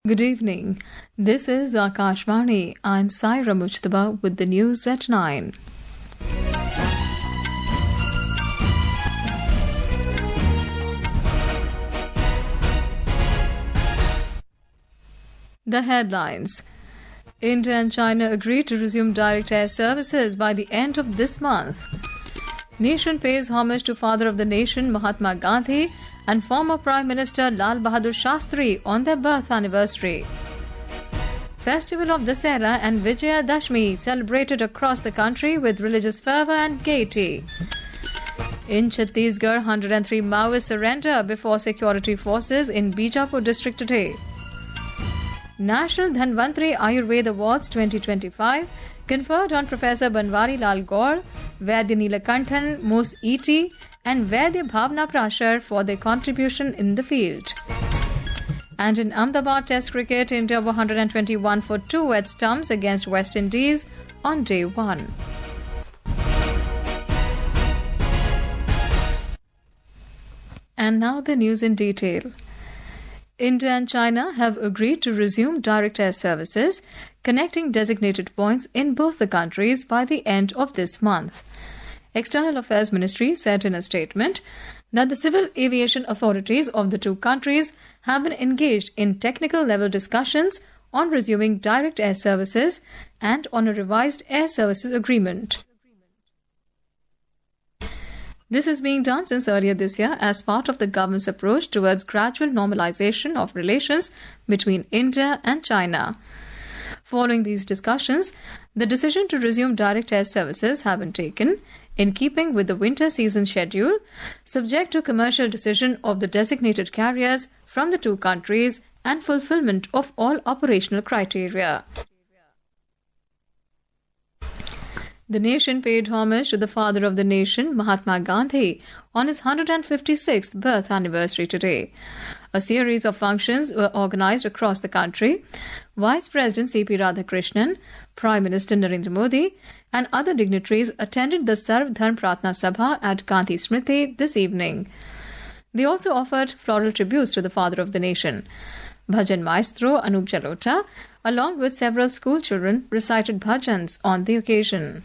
Good evening. This is Akashvani. I'm Saira Mujtaba with the news at 9. The headlines. India and China agreed to resume direct air services by the end of this month. Nation pays homage to Father of the Nation Mahatma Gandhi and former Prime Minister Lal Bahadur Shashtri on their birth anniversary. Festival of Dussehra and Vijaya Dashmi celebrated across the country with religious fervor and gaiety. In Chhattisgarh, 103 Maoists surrender before security forces in Bijapur district today. National Dhanwantari Ayurveda Awards 2025 conferred on Professor Banwari Lal Gaur, Vaidya Neelakandhan Mooss E.T and Vaidya Bhavana Prasher for their contribution in the field. And in Ahmedabad Test Cricket, India were 121 for 2 at stumps against West Indies on day 1. And now the news in detail. India and China have agreed to resume direct air services connecting designated points in both the countries by the end of this month. External Affairs Ministry said in a statement that the civil aviation authorities of the two countries have been engaged in technical level discussions on resuming direct air services and on a revised air services agreement. This is being done since earlier this year as part of the government's approach towards gradual normalization of relations between India and China. Following these discussions, the decision to resume direct air services have been taken in keeping with the winter season schedule, subject to commercial decision of the designated carriers from the two countries and fulfillment of all operational criteria. The nation paid homage to the Father of the Nation, Mahatma Gandhi, on his 156th birth anniversary today. A series of functions were organized across the country. Vice President C.P. Radhakrishnan, Prime Minister Narendra Modi, and other dignitaries attended the Sarv Dharm Pratna Sabha at Gandhi Smriti this evening. They also offered floral tributes to the Father of the Nation. Bhajan Maestro Anup Jalota, along with several school children, recited bhajans on the occasion.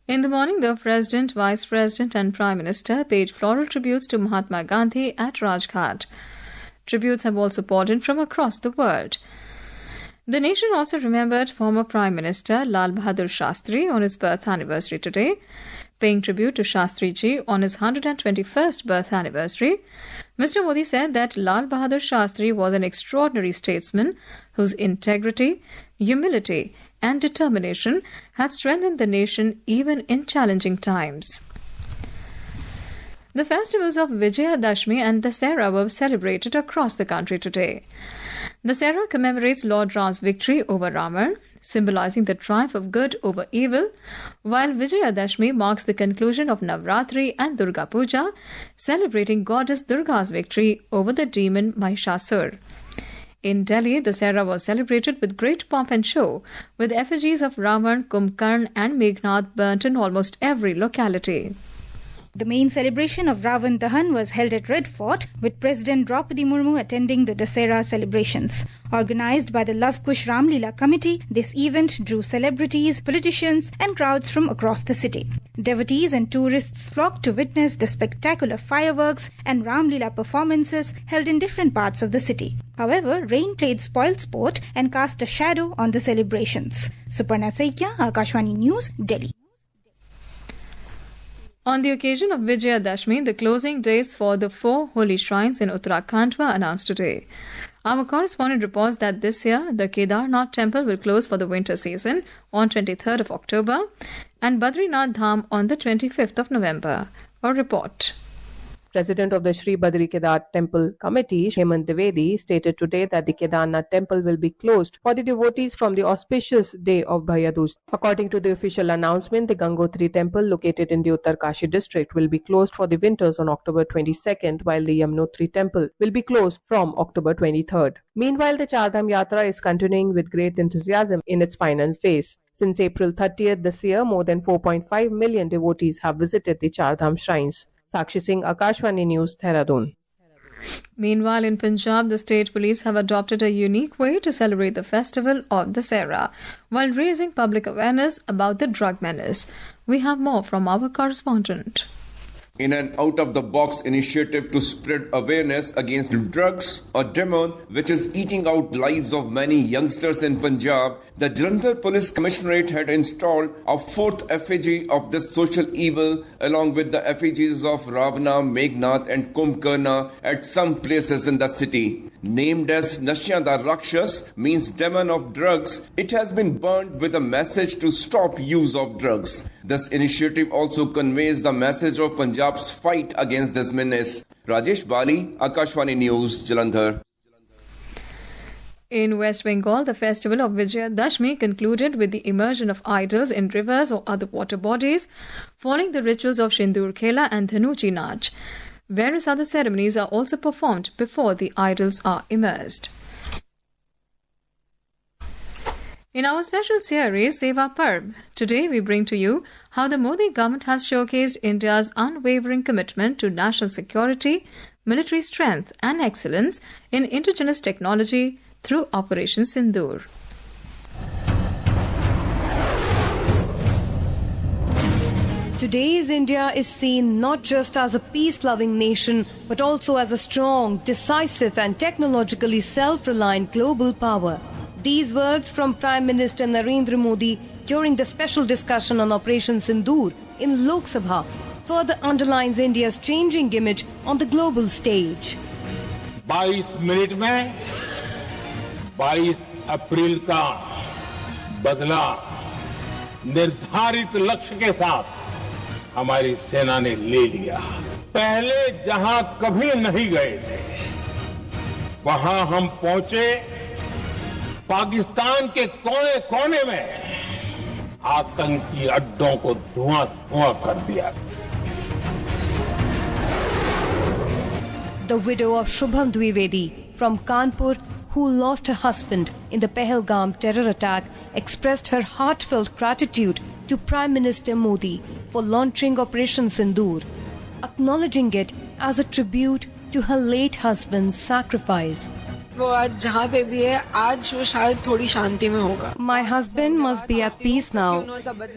In the morning, the President, Vice President and Prime Minister paid floral tributes to Mahatma Gandhi at Rajghat. Tributes have also poured in from across the world. The nation also remembered former Prime Minister Lal Bahadur Shastri on his birth anniversary today. Paying tribute to Shastri ji on his 121st birth anniversary, Mr. Modi said that Lal Bahadur Shastri was an extraordinary statesman whose integrity, humility and determination had strengthened the nation even in challenging times. The festivals of Vijaya Dashmi and Dussehra were celebrated across the country today. Dussehra commemorates Lord Ram's victory over Ravan, symbolizing the triumph of good over evil, while Vijaya Dashmi marks the conclusion of Navratri and Durga Puja, celebrating Goddess Durga's victory over the demon Mahishasur. In Delhi, Dussehra was celebrated with great pomp and show, with effigies of Ravan, Kumbhakarn and Meghnad burnt in almost every locality. The main celebration of Ravan Dahan was held at Red Fort, with President Draupadi Murmu attending the Dussehra celebrations. Organized by the Love Kush Ram Leela Committee, this event drew celebrities, politicians and crowds from across the city. Devotees and tourists flocked to witness the spectacular fireworks and Ram Leela performances held in different parts of the city. However, rain played spoil sport and cast a shadow on the celebrations. Suparna Saikia, Akashvani News, Delhi. On the occasion of Vijaya Dashmi, the closing dates for the 4 holy shrines in Uttarakhand were announced today. Our correspondent reports that this year, the Kedarnath temple will close for the winter season on 23rd of October and Badrinath Dham on the 25th of November. A report. President of the Sri Badri Kedar Temple Committee, Hemant Dwivedi, stated today that the Kedarnath temple will be closed for the devotees from the auspicious day of Bhaiya Dooj. According to the official announcement, the Gangotri temple located in the Uttarkashi district will be closed for the winters on October 22nd, while the Yamunotri temple will be closed from October 23rd. Meanwhile, the Chardham Yatra is continuing with great enthusiasm in its final phase. Since April 30th this year, more than 4.5 million devotees have visited the Chardham shrines. Sakshi Singh, Akashvani News, Dehradun. Meanwhile, in Punjab, the state police have adopted a unique way to celebrate the festival of Dussehra while raising public awareness about the drug menace. We have more from our correspondent. In an out-of-the-box initiative to spread awareness against drugs, a demon which is eating out lives of many youngsters in Punjab, the Jalandhar Police Commissionerate had installed a fourth effigy of this social evil along with the effigies of Ravana, Meghnad and Kumbhkarna at some places in the city. Named as Nashya da Rakshas, means demon of drugs, it has been burned with a message to stop use of drugs. This initiative also conveys the message of Punjab's fight against this menace. Rajesh Bali, Akashvani News, Jalandhar. In West Bengal, the festival of Vijaya Dashmi concluded with the immersion of idols in rivers or other water bodies, following the rituals of Sindoor Khela and Dhanuchi Nach. Various other ceremonies are also performed before the idols are immersed. In our special series, Seva Parb, today we bring to you how the Modi government has showcased India's unwavering commitment to national security, military strength and excellence in indigenous technology through Operation Sindoor. Today's India is seen not just as a peace-loving nation, but also as a strong, decisive and technologically self-reliant global power. These words from Prime Minister Narendra Modi during the special discussion on Operation Sindoor in Lok Sabha further underlines India's changing image on the global stage. 22 minute में 22 अप्रैल का बदला निर्धारित लक्ष्य के साथ हमारी सेना ने ले लिया। पहले जहां कभी नहीं गए थे, वहां हम पहुंचे। पाकिस्तान के कोने-कोने में आतंकी अड्डों को धुआं कर दिया। The widow of Shubham Dwivedi from Kanpur, who lost her husband in the Pahalgam terror attack, expressed her heartfelt gratitude to Prime Minister Modi for launching Operation Sindoor, acknowledging it as a tribute to her late husband's sacrifice. वो आज जहाँ पे भी है, आज वो शायद थोड़ी शांति में होगा. My husband must be at peace now.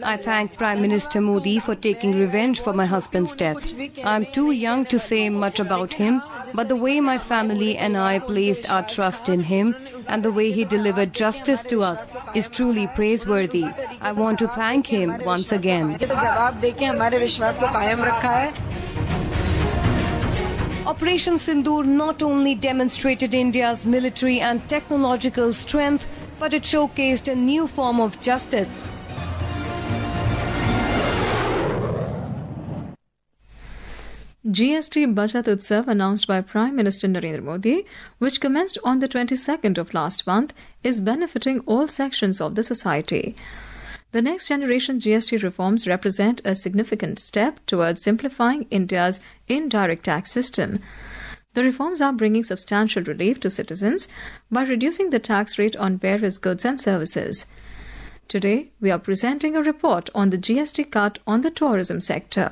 I thank Prime Minister Modi for taking revenge for my husband's death. I'm too young to say much about him, but the way my family and I placed our trust in him and the way he delivered justice to us is truly praiseworthy. I want to thank him once again. जवाब देके हमारे विश्वास को कायम रखा है. Operation Sindoor not only demonstrated India's military and technological strength, but it showcased a new form of justice. GST Bachat Utsav announced by Prime Minister Narendra Modi, which commenced on the 22nd of last month, is benefiting all sections of the society. The next generation GST reforms represent a significant step towards simplifying India's indirect tax system. The reforms are bringing substantial relief to citizens by reducing the tax rate on various goods and services. Today, we are presenting a report on the GST cut on the tourism sector.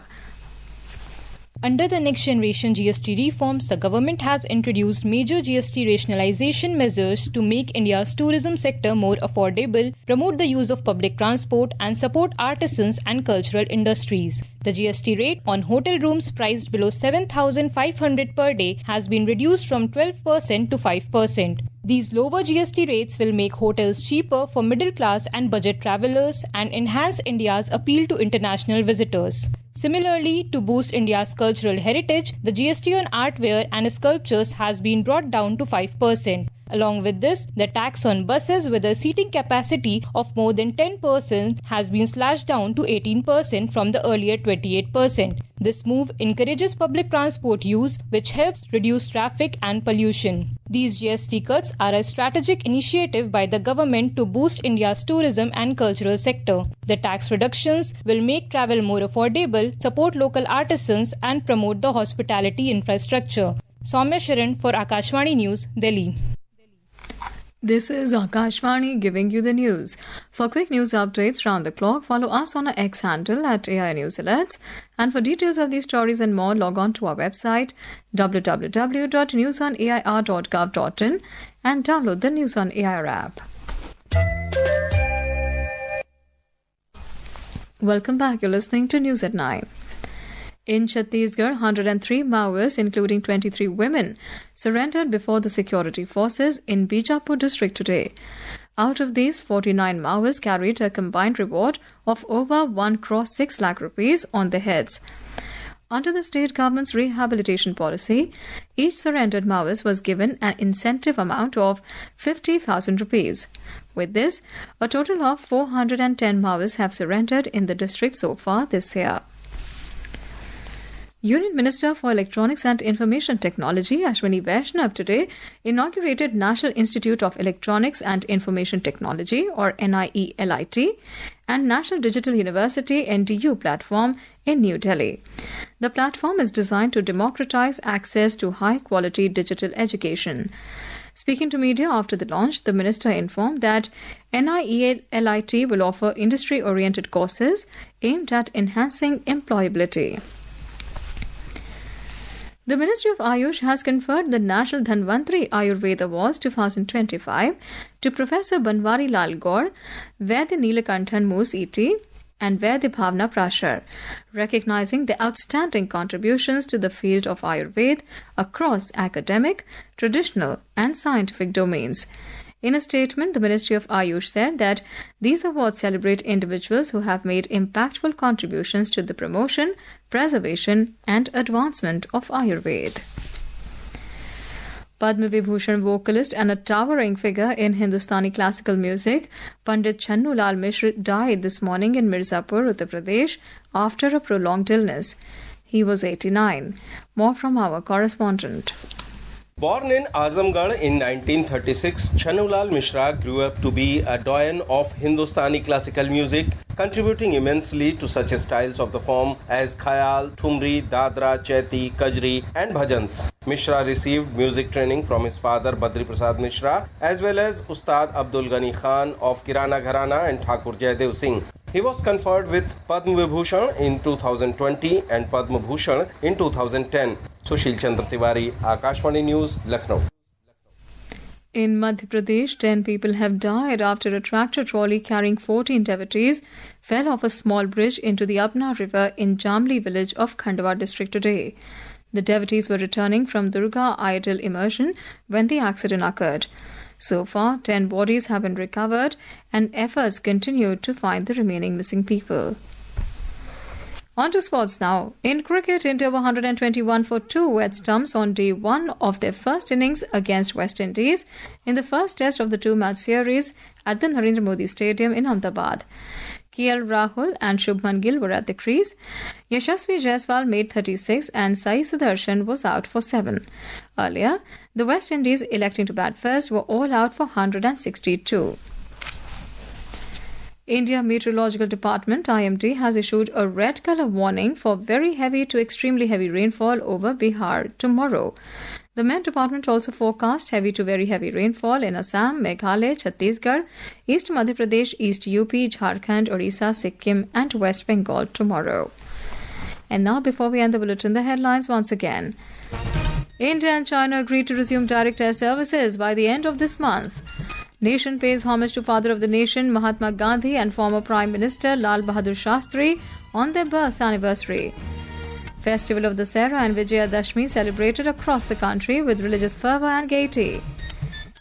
Under the next generation GST reforms, the government has introduced major GST rationalization measures to make India's tourism sector more affordable, promote the use of public transport, and support artisans and cultural industries. The GST rate on hotel rooms priced below 7,500 per day has been reduced from 12% to 5%. These lower GST rates will make hotels cheaper for middle class and budget travelers and enhance India's appeal to international visitors. Similarly, to boost India's cultural heritage, the GST on artware and sculptures has been brought down to 5%. Along with this, the tax on buses with a seating capacity of more than 10% has been slashed down to 18% from the earlier 28%. This move encourages public transport use, which helps reduce traffic and pollution. These GST cuts are a strategic initiative by the government to boost India's tourism and cultural sector. The tax reductions will make travel more affordable, support local artisans, and promote the hospitality infrastructure. Soumya Sharan for Akashvani News, Delhi. This is Akashvani giving you the news. For quick news updates round the clock, follow us on our X handle at AI News Alerts. And for details of these stories and more, log on to our website www.newsonair.gov.in and download the News on AIR app. Welcome back. You're listening to News at 9. In Chhattisgarh, 103 Maoists, including 23 women, surrendered before the security forces in Bijapur district today. Out of these, 49 Maoists carried a combined reward of over 1 crore 6 lakh rupees on their heads. Under the state government's rehabilitation policy, each surrendered Maoist was given an incentive amount of 50,000 rupees. With this, a total of 410 Maoists have surrendered in the district so far this year. Union Minister for Electronics and Information Technology Ashwini Vaishnav today inaugurated National Institute of Electronics and Information Technology or NIELIT and National Digital University NDU platform in New Delhi. The platform is designed to democratize access to high-quality digital education. Speaking to media after the launch, the minister informed that NIELIT will offer industry-oriented courses aimed at enhancing employability. The Ministry of Ayush has conferred the National Dhanwantari Ayurveda Awards 2025 to Professor Banwari Lal Gaur, Vaidya Neelakandhan Mooss E.T. and Vaidya Bhavana Prasher, recognizing the outstanding contributions to the field of Ayurveda across academic, traditional and scientific domains. In a statement, the Ministry of Ayush said that these awards celebrate individuals who have made impactful contributions to the promotion, preservation and advancement of Ayurveda. Padma Vibhushan vocalist and a towering figure in Hindustani classical music, Pandit Channu Lal Mishra died this morning in Mirzapur, Uttar Pradesh, after a prolonged illness. He was 89. More from our correspondent. Born in Azamgarh in 1936, Channu Lal Mishra grew up to be a doyen of Hindustani classical music, contributing immensely to such styles of the form as Khayal, Thumri, Dadra, Chaiti, Kajri and Bhajans. Mishra received music training from his father Badri Prasad Mishra as well as Ustad Abdul Ghani Khan of Kirana Gharana and Thakur Jaidev Singh. He was conferred with Padma Vibhushan in 2020 and Padma Bhushan in 2010. Sushil Chandra Tiwari, Akashvani News, Lucknow. In Madhya Pradesh, 10 people have died after a tractor trolley carrying 14 devotees fell off a small bridge into the Abna River in Jamli village of Khandwa district today. The devotees were returning from Durga Idol immersion when the accident occurred. So far, 10 bodies have been recovered and efforts continue to find the remaining missing people. On to sports now. In cricket, India were 121 for 2 at stumps on day 1 of their first innings against West Indies in the first test of the 2-match series at the Narendra Modi Stadium in Ahmedabad. KL Rahul and Shubman Gill were at the crease. Yashasvi Jaiswal made 36 and Sai Sudarshan was out for 7. Earlier, the West Indies electing to bat first were all out for 162. India Meteorological Department IMD has issued a red colour warning for very heavy to extremely heavy rainfall over Bihar tomorrow. The Met Department also forecast heavy to very heavy rainfall in Assam, Meghalaya, Chhattisgarh, East Madhya Pradesh, East UP, Jharkhand, Orissa, Sikkim and West Bengal tomorrow. And now, before we end the bulletin, the headlines once again. India and China agreed to resume direct air services by the end of this month. Nation pays homage to Father of the Nation Mahatma Gandhi and former Prime Minister Lal Bahadur Shashtri on their birth anniversary. Festival of Dussehra and Vijaya Dashmi celebrated across the country with religious fervor and gaiety.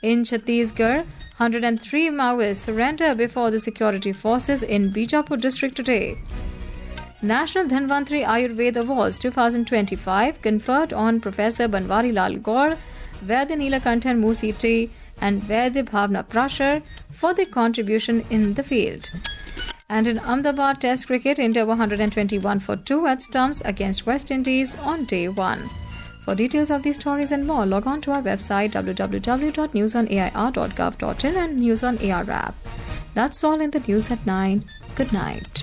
In Chhattisgarh, 103 Maoists surrender before the security forces in Bijapur district today. National Dhanwantari Ayurveda Awards 2025 conferred on Professor Banwari Lal Gaur, Vaidya Neelakandhan Mooss E.T and Vaidya Bhavana Prasher for their contribution in the field. And in Ahmedabad Test Cricket, India were 121 for 2 at stumps against West Indies on day 1. For details of these stories and more, log on to our website www.newsonair.gov.in and News on AR app. That's all in the news at 9. Good night.